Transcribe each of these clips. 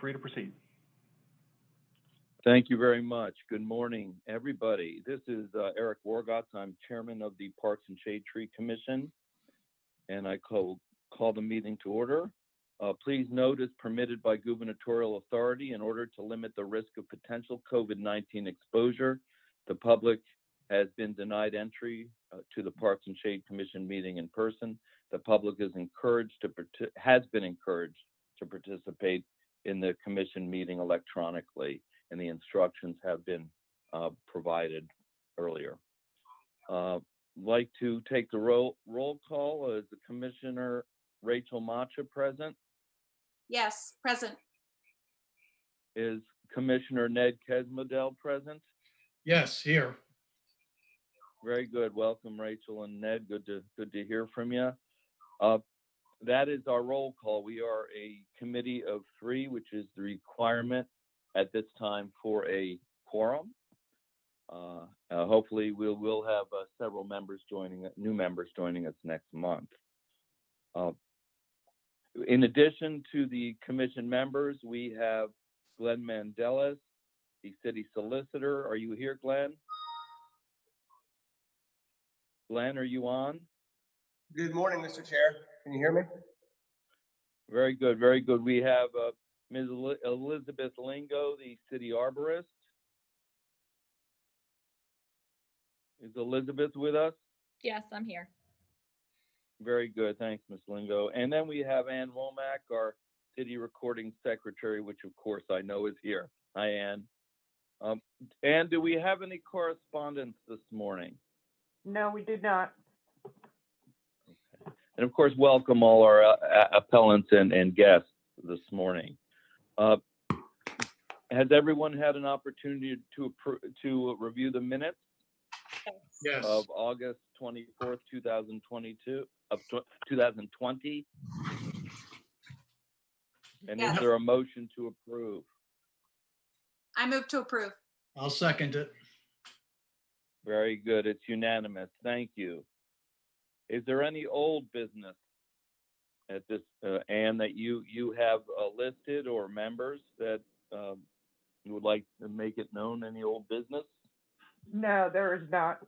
free to proceed. Thank you very much. Good morning, everybody. This is Eric Wargotz. I'm chairman of the Parks and Shade Tree Commission, and I call the meeting to order. Please note, as permitted by gubernatorial authority, in order to limit the risk of potential COVID-19 exposure, the public has been denied entry to the Parks and Shade Commission meeting in person. The public has been encouraged to participate in the commission meeting electronically, and the instructions have been provided earlier. Like to take the roll call. Is the Commissioner Rachel Macha present? Yes, present. Is Commissioner Ned Kesmadel present? Yes, here. Very good. Welcome, Rachel and Ned. Good to hear from you. That is our roll call. We are a committee of 3, which is the requirement at this time for a quorum. Hopefully we will have several new members joining us next month. In addition to the commission members, we have Glenn Mandelis, the city solicitor. Are you here, Glenn? Glenn, are you on? Good morning, Mr. Chair. Can you hear me? Very good, very good. We have Ms. Elizabeth Lingo, the city arborist. Is Elizabeth with us? Yes, I'm here. Very good. Thanks, Ms. Lingo. And then we have Ann Womack, our city recording secretary, which of course I know is here. Hi, Ann. Ann, do we have any correspondence this morning? No, we did not. Okay. And of course, welcome all our appellants and guests this morning. Has everyone had an opportunity to review the minutes? Yes. Of August 24th, 2020? And Yes. Is there a motion to approve? I move to approve. I'll second it. Very good. It's unanimous. Thank you. Is there any old business at this, Ann, that you have listed, or members that you would like to make it known? Any old business? No, there is not.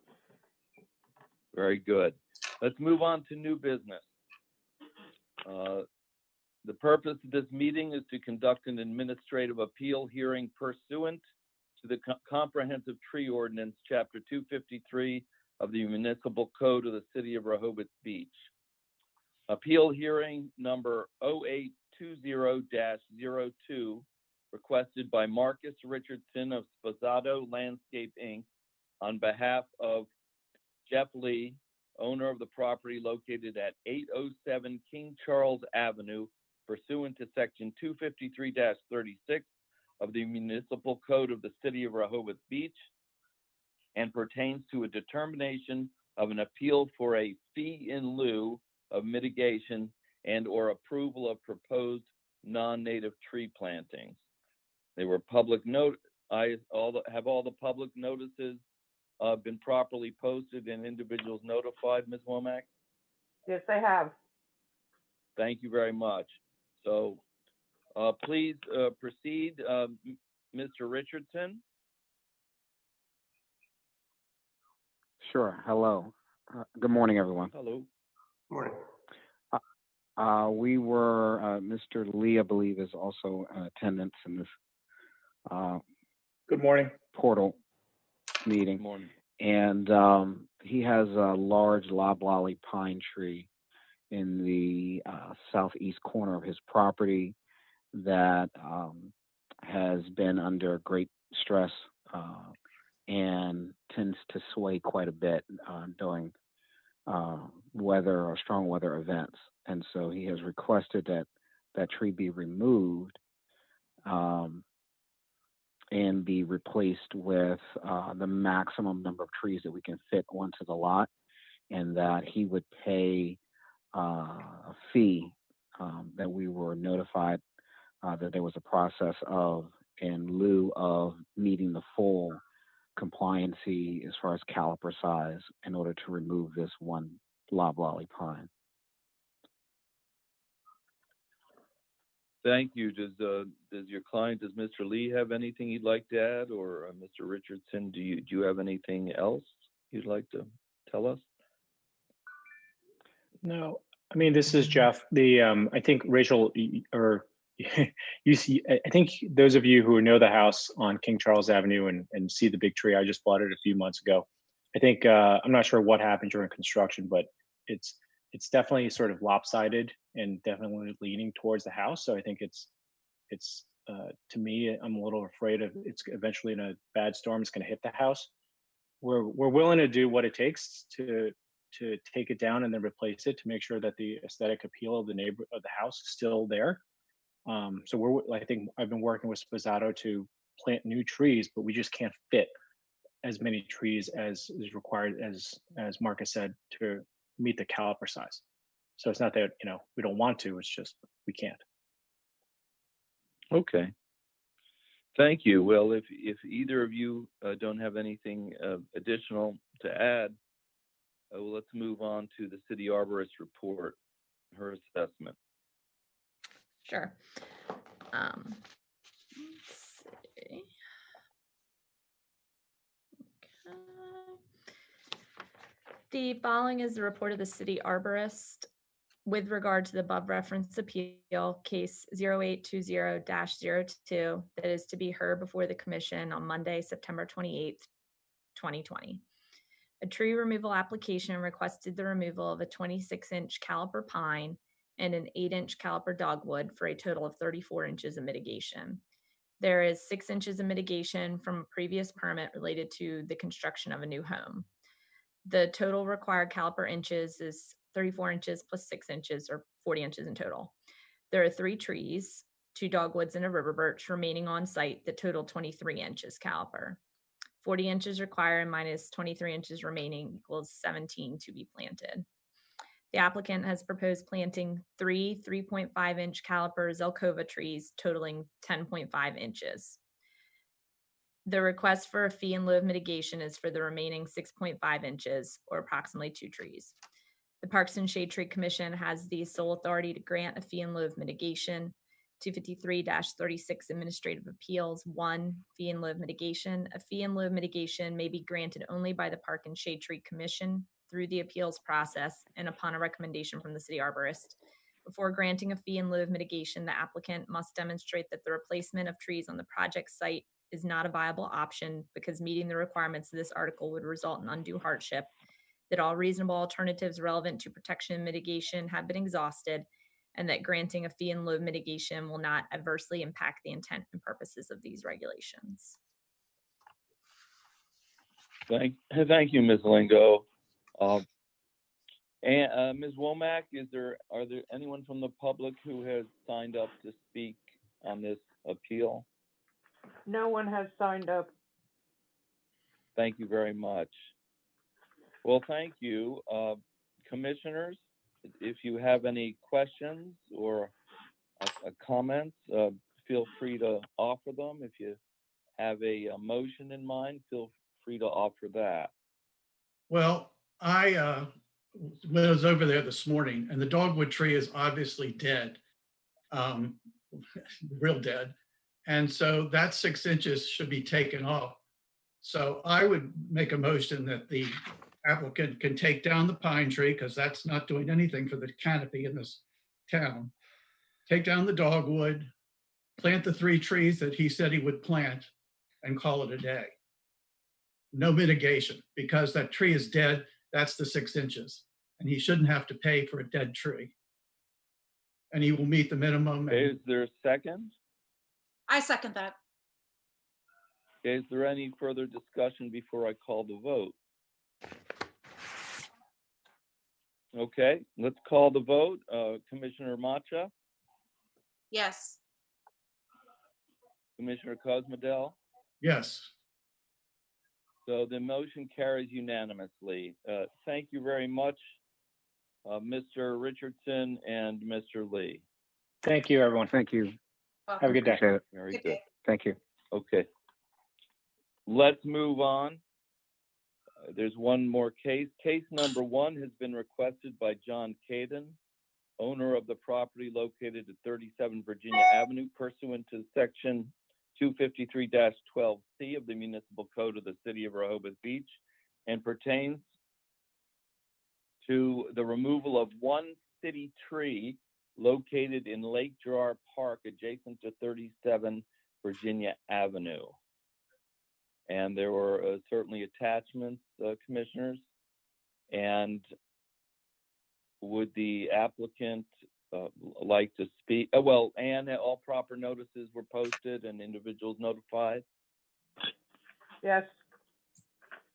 Very good. Let's move on to new business. The purpose of this meeting is to conduct an administrative appeal hearing pursuant to the Comprehensive Tree Ordinance, Chapter 253 of the Municipal Code of the City of Rehoboth Beach. Appeal hearing number 0820-02, requested by Marcus Richardson of Sposato Landscape, Inc., on behalf of Jeff Lee, owner of the property located at 807 King Charles Avenue, pursuant to Section 253-36 of the Municipal Code of the City of Rehoboth Beach, and pertains to a determination of an appeal for a fee in lieu of mitigation and or approval of proposed non-native tree plantings. They were public note. Have all the public notices been properly posted and individuals notified, Ms. Womack? Yes, they have. Thank you very much. So please proceed, Mr. Richardson. Sure. Hello. Good morning, everyone. Hello. Morning. We were, Mr. Lee, I believe, is also in attendance in this Good morning. portal meeting. Good morning. And he has a large loblolly pine tree in the southeast corner of his property that has been under great stress and tends to sway quite a bit during weather or strong weather events. And so he has requested that that tree be removed and be replaced with the maximum number of trees that we can fit onto the lot, and that he would pay a fee that we were notified that there was a process of in lieu of meeting the full compliancy as far as caliper size in order to remove this one loblolly pine. Thank you. Does your client, does Mr. Lee have anything he'd like to add, or Mr. Richardson, do you have anything else you'd like to tell us? No, I mean, this is Jeff. I think Rachel, or you see, I think those of you who know the house on King Charles Avenue and see the big tree, I just bought it a few months ago. I think, I'm not sure what happened during construction, but it's definitely sort of lopsided and definitely leaning towards the house. So I think it's to me, I'm a little afraid of it's eventually in a bad storm, it's going to hit the house. We're willing to do what it takes to take it down and then replace it to make sure that the aesthetic appeal of the house is still there. So I think I've been working with Sposato to plant new trees, but we just can't fit as many trees as is required, as Marcus said, to meet the caliper size. So it's not that, we don't want to, it's just we can't. Okay. Thank you. Well, if either of you don't have anything additional to add, well, let's move on to the City Arborist Report, her assessment. Sure. Let's see. Okay. The following is the report of the city arborist with regard to the above referenced appeal, case 0820-02, that is to be heard before the commission on Monday, September 28th, 2020. A tree removal application requested the removal of a 26-inch caliper pine and an 8-inch caliper dogwood for a total of 34 inches of mitigation. There is 6 inches of mitigation from a previous permit related to the construction of a new home. The total required caliper inches is 34 inches plus 6 inches, or 40 inches in total. There are 3 trees, 2 dogwoods and a river birch remaining on site that total 23 inches caliper. 40 inches required minus 23 inches remaining equals 17 to be planted. The applicant has proposed planting 3 3.5-inch caliper Zelkova trees totaling 10.5 inches. The request for a fee in lieu of mitigation is for the remaining 6.5 inches, or approximately 2 trees. The Parks and Shade Tree Commission has the sole authority to grant a fee in lieu of mitigation. 253-36 Administrative Appeals 1, fee in lieu of mitigation. A fee in lieu of mitigation may be granted only by the Park and Shade Tree Commission through the appeals process and upon a recommendation from the city arborist. Before granting a fee in lieu of mitigation, the applicant must demonstrate that the replacement of trees on the project site is not a viable option because meeting the requirements of this article would result in undue hardship, that all reasonable alternatives relevant to protection and mitigation have been exhausted, and that granting a fee in lieu of mitigation will not adversely impact the intent and purposes of these regulations. Thank you, Ms. Lingo. And Ms. Womack, are there anyone from the public who has signed up to speak on this appeal? No one has signed up. Thank you very much. Well, thank you. Commissioners, if you have any questions or comments, feel free to offer them. If you have a motion in mind, feel free to offer that. Well, I was over there this morning, and the dogwood tree is obviously dead, real dead. And so that 6 inches should be taken off. So I would make a motion that the applicant can take down the pine tree, because that's not doing anything for the canopy in this town. Take down the dogwood, plant the 3 trees that he said he would plant, and call it a day. No mitigation, because that tree is dead. That's the 6 inches, and he shouldn't have to pay for a dead tree. And he will meet the minimum. Okay, is there a second? I second that. Okay, is there any further discussion before I call the vote? Okay, let's call the vote. Commissioner Macha, Yes. Commissioner Cosmedel. Yes. So the motion carries unanimously. Thank you very much, Mr. Richardson and Mr. Lee. Thank you, everyone. Thank you. Have a good day. Appreciate it. Very Good good. day. Thank you. Okay. Let's move on. There's one more case. Case number 1 has been requested by John Kaden owner of the property located at 37 Virginia Avenue, pursuant to Section 253-12C of the Municipal Code of the City of Rehoboth Beach, and pertains to the removal of one city tree located in Lake Gerard Park adjacent to 37 Virginia Avenue. And there were certainly attachments, commissioners. And would the applicant like to speak? Well, and all proper notices were posted and individuals notified? Yes.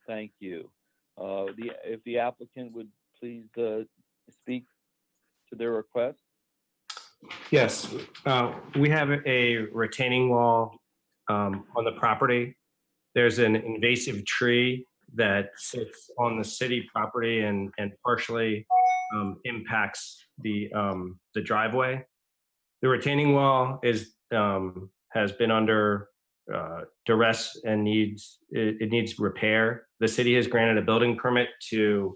Thank you. If the applicant would please speak to their request. Yes, we have a retaining wall on the property. There's an invasive tree that sits on the city property and partially impacts the driveway. The retaining wall has been under duress and needs repair. The city has granted a building permit to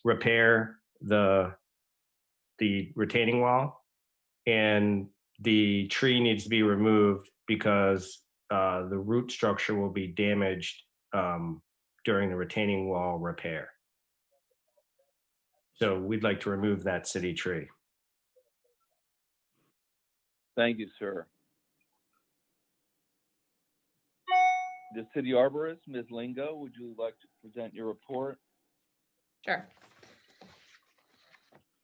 repair the retaining wall, and the tree needs to be removed because the root structure will be damaged during the retaining wall repair. So we'd like to remove that city tree. Thank you, sir. The city arborist, Ms. Lingo, would you like to present your report? Sure.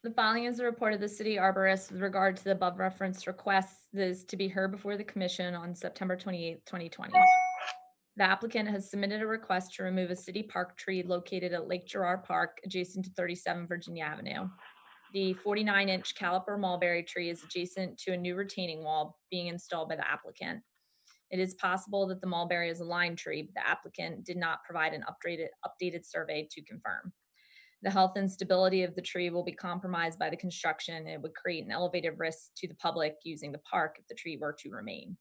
The following is a report of the city arborist with regard to the above referenced requests that is to be heard before the commission on September 28th, 2020. The applicant has submitted a request to remove a city park tree located at Lake Gerard Park adjacent to 37 Virginia Avenue. The 49-inch caliper mulberry tree is adjacent to a new retaining wall being installed by the applicant. It is possible that the mulberry is a lime tree, but the applicant did not provide an updated survey to confirm. The health and stability of the tree will be compromised by the construction. It would create an elevated risk to the public using the park if the tree were to remain.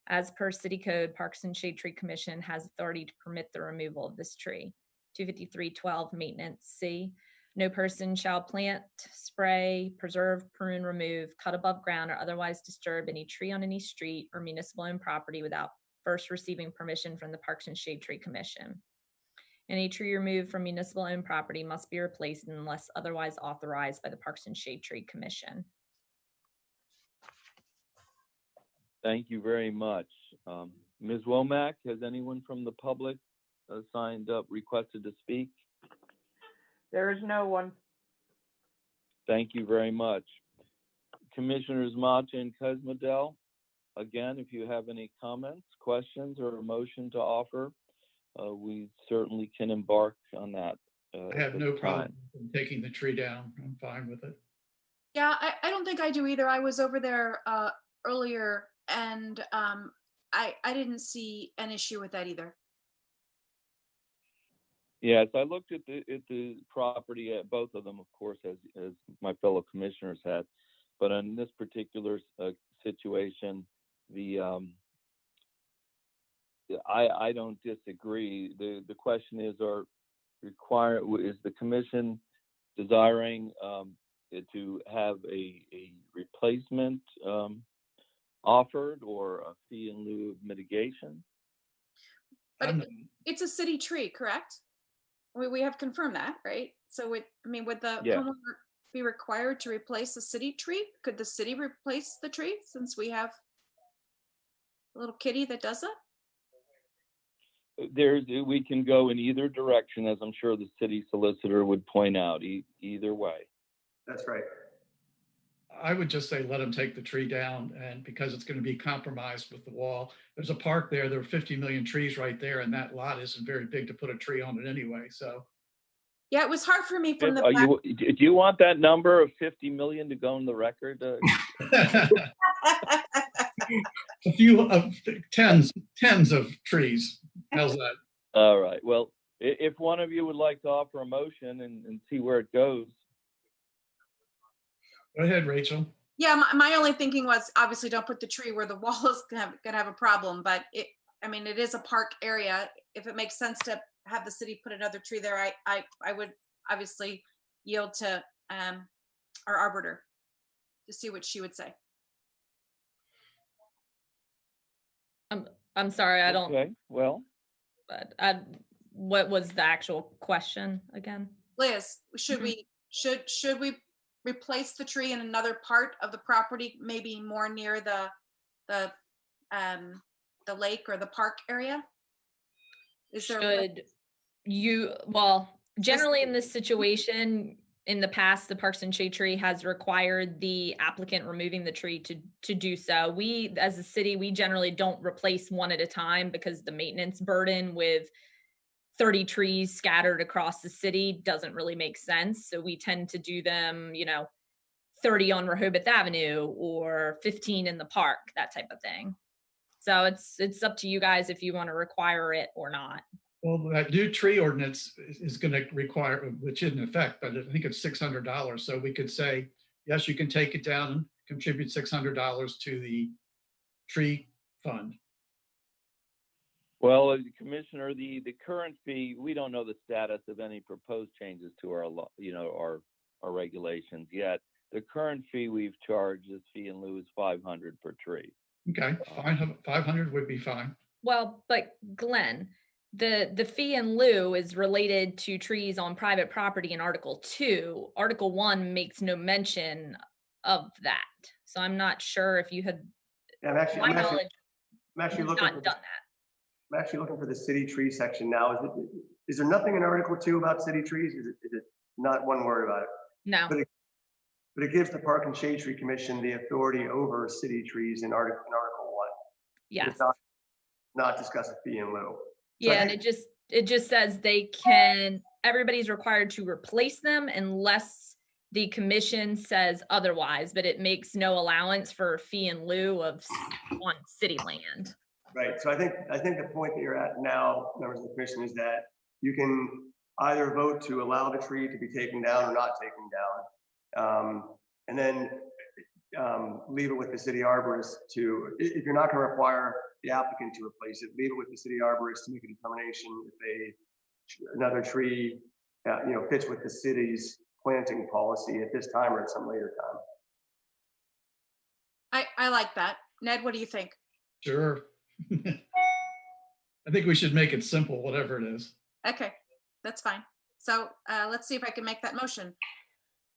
As per City Code, Parks and Shade Tree Commission has authority to permit the removal of this tree. 253.12 Maintenance C. No person shall plant, spray, preserve, prune, remove, cut above ground, or otherwise disturb any tree on any street or municipal owned property without first receiving permission from the Parks and Shade Tree Commission. Any tree removed from municipal owned property must be replaced unless otherwise authorized by the Parks and Shade Tree Commission. Thank you very much. Ms. Womack, has anyone from the public signed up, requested to speak? There is no one. Thank you very much. Commissioners Mata and Cosmodel, again, if you have any comments, questions, or a motion to offer, we certainly can embark on that. I have no problem taking the tree down. I'm fine with it. Yeah, I don't think I do either. I was over there earlier and I didn't see an issue with that either. Yes, I looked at the property, at both of them, of course, as my fellow commissioners had. But in this particular situation, I don't disagree. The question is, is the commission desiring to have a replacement offered or a fee in lieu of mitigation? But it's a city tree, correct? We have confirmed that, right? So would the homeowner be required to replace a city tree? Could the city replace the tree since we have a little kitty that does that? We can go in either direction, as I'm sure the city solicitor would point out, either way. That's right. I would just say let them take the tree down, and because it's going to be compromised with the wall. There's a park there. There are 50 million trees right there, and that lot isn't very big to put a tree on it anyway. So, yeah, it was hard for me from the back. Do you want that number of 50 million to go on the record? A few of tens of trees. How's that? All right. Well, if one of you would like to offer a motion and see where it goes. Go ahead, Rachel. Yeah, my only thinking was obviously don't put the tree where the wall is gonna have a problem, but it is a park area. If it makes sense to have the city put another tree there, I would obviously yield to our arbiter to see what she would say. I'm sorry, I don't. Okay, well, But what was the actual question again? Liz, should we replace the tree in another part of the property, maybe more near the lake or the park area? Is there? Should you, well, generally in this situation, in the past, the Parks and Shade Tree has required the applicant removing the tree to do so. We, as a city, we generally don't replace one at a time because the maintenance burden with 30 trees scattered across the city doesn't really make sense. So we tend to do them, 30 on Rehoboth Avenue or 15 in the park, that type of thing. So it's up to you guys if you want to require it or not. Well, that new tree ordinance is going to require, which is in effect, but I think it's $600. So we could say, yes, you can take it down and contribute $600 to the tree fund. well, Commissioner, the current fee, we don't know the status of any proposed changes to our, our regulations yet. The current fee we've charged, this fee in lieu, is $500 per tree. Okay, fine, 500 would be fine. Well, but Glenn, the fee in lieu is related to trees on private property in Article 2. Article 1 makes no mention of that. So I'm not sure if you had, Yeah, I'm actually looking not for done that. I'm actually looking for the city tree section now. Is there nothing in Article 2 about city trees? Is it not one word about it? No. But it gives the Park and Shade Tree Commission the authority over city trees in Article 1. Yes. It's not discuss a fee in lieu. So Yeah, and it just says everybody's required to replace them unless the commission says otherwise, but it makes no allowance for a fee in lieu on city land. Right. So I think the point that you're at now, members of the commission, is that you can either vote to allow the tree to be taken down or not taken down, and then leave it with the city arborist to, if you're not going to require the applicant to replace it, leave it with the city arborist to make a determination if another tree, fits with the city's planting policy at this time or at some later time. I like that. Ned, what do you think? Sure. I think we should make it simple, whatever it is. Okay, that's fine. So let's see if I can make that motion.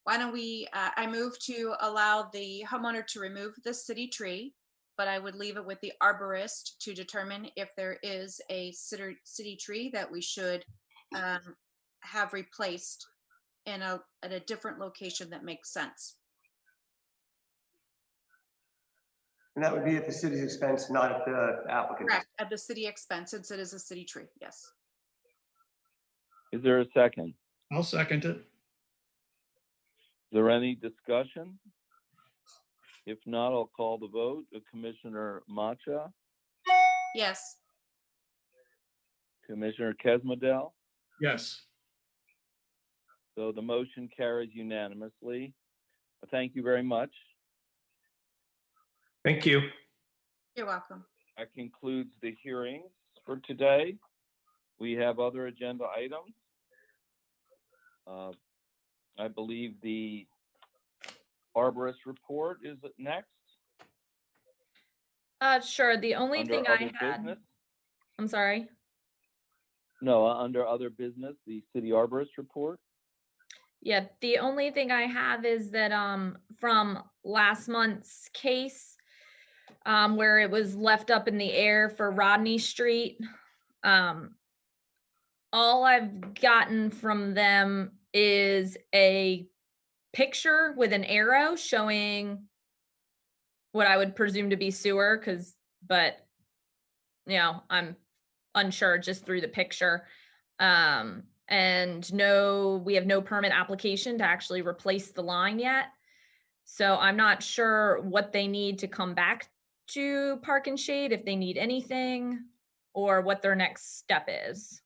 Why don't I move to allow the homeowner to remove the city tree, but I would leave it with the arborist to determine if there is a city tree that we should have replaced at a different location that makes sense. And that would be at the city's expense, not at the applicant's. Correct, at the city expense, since it is a city tree, yes. Is there a second? I'll second it. Is there any discussion? If not, I'll call the vote. Commissioner Macha, Yes. Commissioner Kesmadel. Yes. So the motion carries unanimously. Thank you very much. Thank you. You're welcome. That concludes the hearings for today. We have other agenda items. I believe the Arborist Report is next. Sure. The only Under thing other I had, business? I'm sorry. No, under other business, the City Arborist Report. Yeah, the only thing I have is that from last month's case, where it was left up in the air for Rodney Street, all I've gotten from them is a picture with an arrow showing what I would presume to be sewer, but I'm unsure just through the picture. And no, we have no permit application to actually replace the line yet. So I'm not sure what they need to come back to Park and Shade, if they need anything, or what their next step is.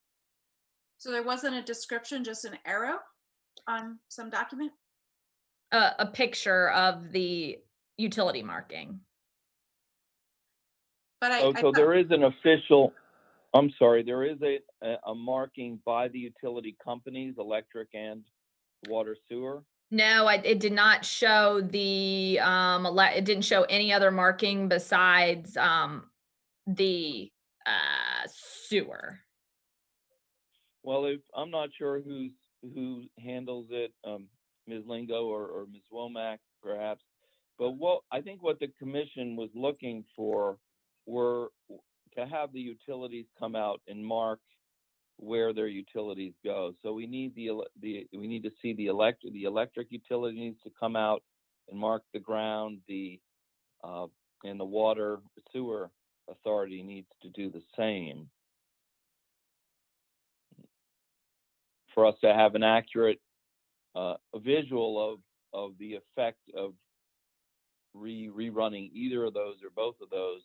So there wasn't a description, just an arrow on some document? A picture of the utility marking. But so there is an official, I'm sorry, there is a marking by the utility companies, electric and water sewer. No, it did not show the, it didn't show any other marking besides, the, sewer. Well, if, I'm not sure who handles it, Ms. Lingo or Ms. Womack, perhaps. But I think what the commission was looking for were to have the utilities come out and mark where their utilities go. So we need we need to see the electric utility needs to come out and mark the ground. And the water sewer authority needs to do the same for us to have an accurate visual of the effect of rerunning either of those or both of those,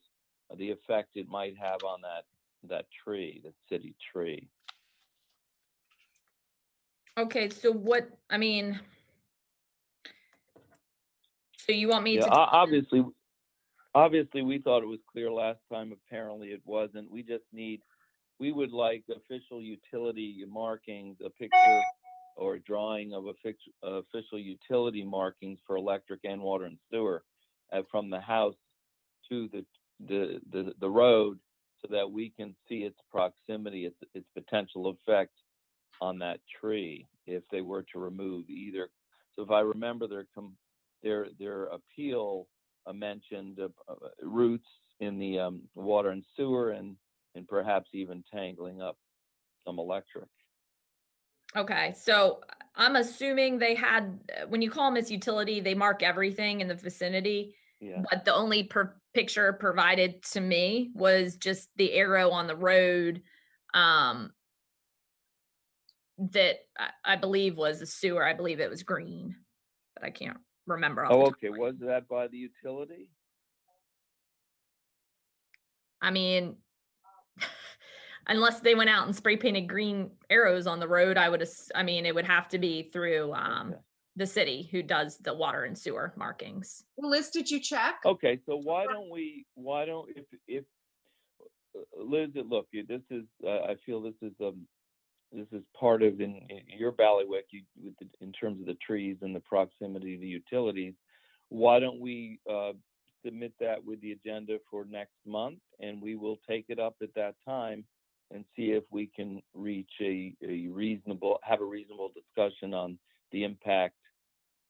the effect it might have on that tree, the city tree. Okay, so so you want me to? Obviously we thought it was clear last time. Apparently it wasn't. We would like official utility markings, a picture or a drawing of official utility markings for electric and water and sewer from the house to the road, so that we can see its proximity, its potential effect on that tree if they were to remove either. So if I remember their appeal mentioned roots in the water and sewer and perhaps even tangling up some electric. Okay, so I'm assuming they had, when you call them as utility, they mark everything in the vicinity. Yeah. But the only picture provided to me was just the arrow on the road that I believe was the sewer. I believe it was green, but I can't remember. Oh, okay. Was that by the utility? I mean, unless they went out and spray painted green arrows on the road, it would have to be through the city who does the water and sewer markings. Well, Liz, did you check? Okay, so if Liz, look, this is I feel this is part of in your bailiwick in terms of the trees and the proximity to the utilities. Why don't we submit that with the agenda for next month, and we will take it up at that time and see if we can reach a reasonable discussion on the impact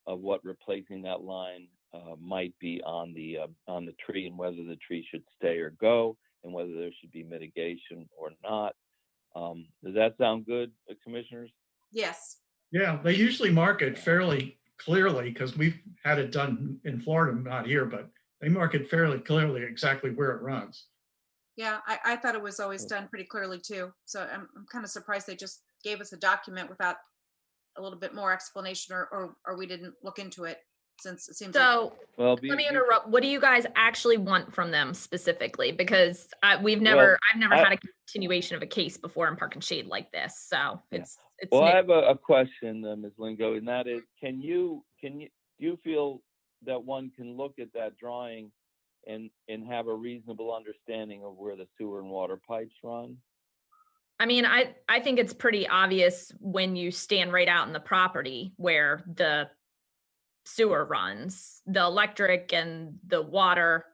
of what replacing that line might be on the tree, and whether the tree should stay or go, and whether there should be mitigation or not. Does that sound good, commissioners? Yes. Yeah, they usually mark it fairly clearly, because we've had it done in Florida, not here, but they mark it fairly clearly exactly where it runs. Yeah, I thought it was always done pretty clearly too. So I'm kind of surprised they just gave us a document without a little bit more explanation, or we didn't look into it, since it seems so. Let me interrupt. What do you guys actually want from them specifically? Because I've never had a continuation of a case before in Park and Shade like this. So it's well, new. I have a question, Ms. Lingo, and that is, do you feel that one can look at that drawing and have a reasonable understanding of where the sewer and water pipes run? I mean, I think it's pretty obvious when you stand right out in the property where the sewer runs. The electric and the water,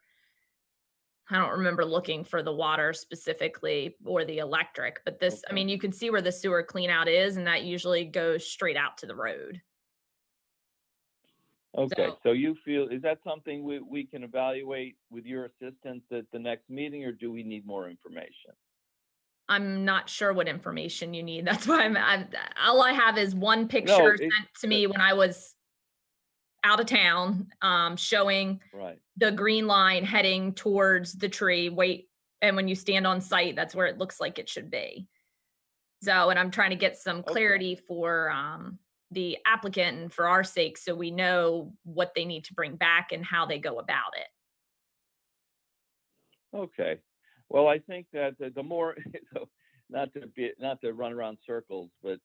I don't remember looking for the water specifically or the electric, but this, okay. I mean, you can see where the sewer clean out is, and that usually goes straight out to the road. Okay, so you feel, is that something we can evaluate with your assistance at the next meeting, or do we need more information? I'm not sure what information you need. That's why all I have is one picture sent to me when I was out of town, showing the green line heading towards the tree. And when you stand on site, that's where it looks like it should be. So, and I'm trying to get some clarity for the applicant and for our sake, so we know what they need to bring back and how they go about it. Okay. Well, I think that the more, not to run around circles, but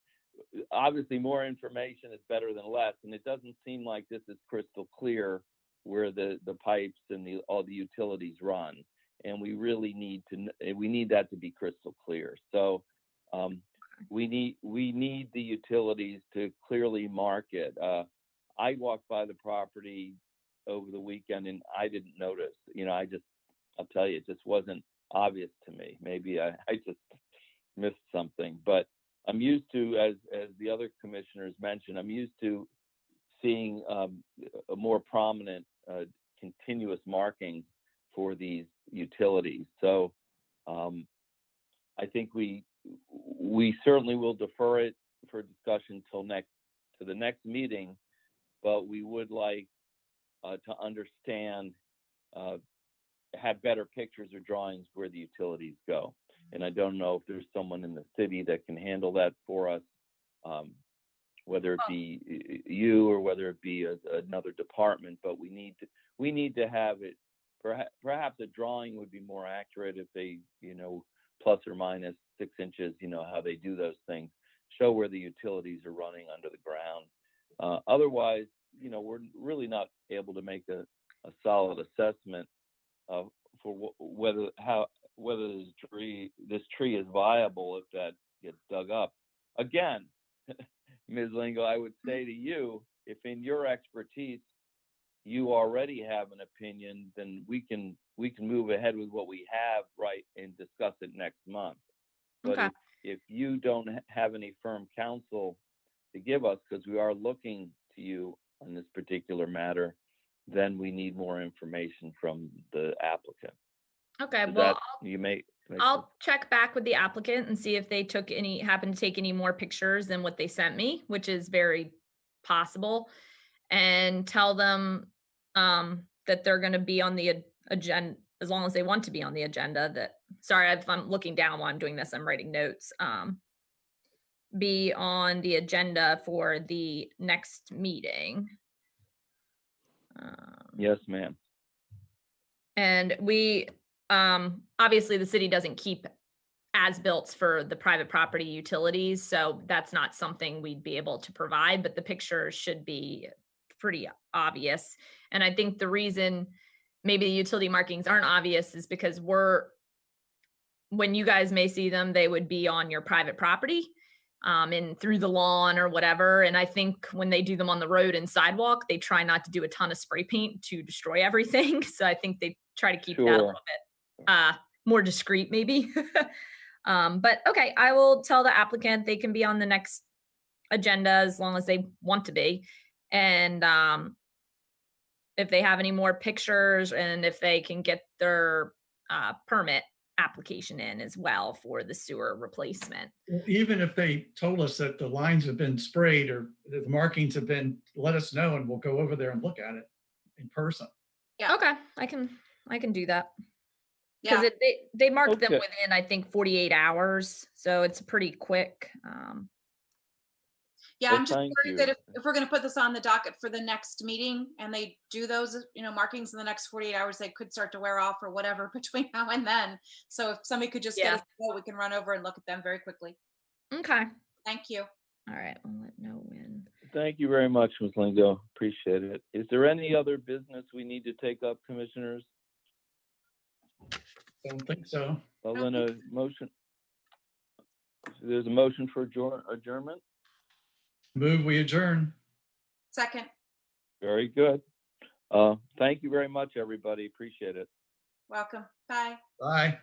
obviously more information is better than less, and it doesn't seem like this is crystal clear where the pipes and all the utilities run, and we really need that to be crystal clear. So we need the utilities to clearly mark it. I walked by the property over the weekend and I didn't notice. I'll tell you, it just wasn't obvious to me. Maybe I just missed something. But I'm used to, as the other commissioners mentioned, I'm used to seeing a more prominent continuous marking for these utilities. So I think we certainly will defer it for discussion to the next meeting, but we would like to understand, have better pictures or drawings where the utilities go. And I don't know if there's someone in the city that can handle that for us, whether it be you or whether it be another department, but we need to have it. Perhaps a drawing would be more accurate if they, plus or minus 6 inches, how they do those things, show where the utilities are running under the ground. Otherwise, we're really not able to make a solid assessment for whether this tree is viable if that gets dug up. Again, Ms. Lingo, I would say to you, if in your expertise you already have an opinion, then we can move ahead with what we have, right, and discuss it next month. But Okay. if you don't have any firm counsel to give us, because we are looking to you on this particular matter, then we need more information from the applicant. Okay, So well, I'll check back with the applicant and see if they happened to take any more pictures than what they sent me, which is very possible, and tell them that they're going to be on the agenda as long as they want to be on the agenda. Sorry, if I'm looking down while I'm doing this, I'm writing notes. Be on the agenda for the next meeting. Yes, ma'am. And we, obviously the city doesn't keep as-built for the private property utilities, so that's not something we'd be able to provide, but the picture should be pretty obvious. And I think the reason maybe the utility markings aren't obvious is because when you guys may see them, they would be on your private property, and through the lawn or whatever. And I think when they do them on the road and sidewalk, they try not to do a ton of spray paint to destroy everything. So I think they try to keep that a little bit more discreet maybe. But okay, I will tell the applicant they can be on the next agenda as long as they want to be. And if they have any more pictures and if they can get their permit application in as well for the sewer replacement. Even if they told us that the lines have been sprayed or the markings have been, let us know and we'll go over there and look at it in person. Yeah. Okay, I can do that. Yeah. Because they marked them Okay. within, I think, 48 hours. So it's pretty quick. Yeah, Well, I'm just thank worried you. that if we're going to put this on the docket for the next meeting and they do those, markings in the next 48 hours, they could start to wear off or whatever between now and then. So if somebody could just get us a quote, we can run over and look at them very quickly. Okay. Thank you. All right. I'll let know when. Thank you very much, Ms. Lingo. Appreciate it. Is there any other business we need to take up, commissioners? Don't think so. Well, then a motion. There's a motion for adjournment. Move, we adjourn. Second. Very good. Thank you very much, everybody. Appreciate it. Welcome. Bye. Bye.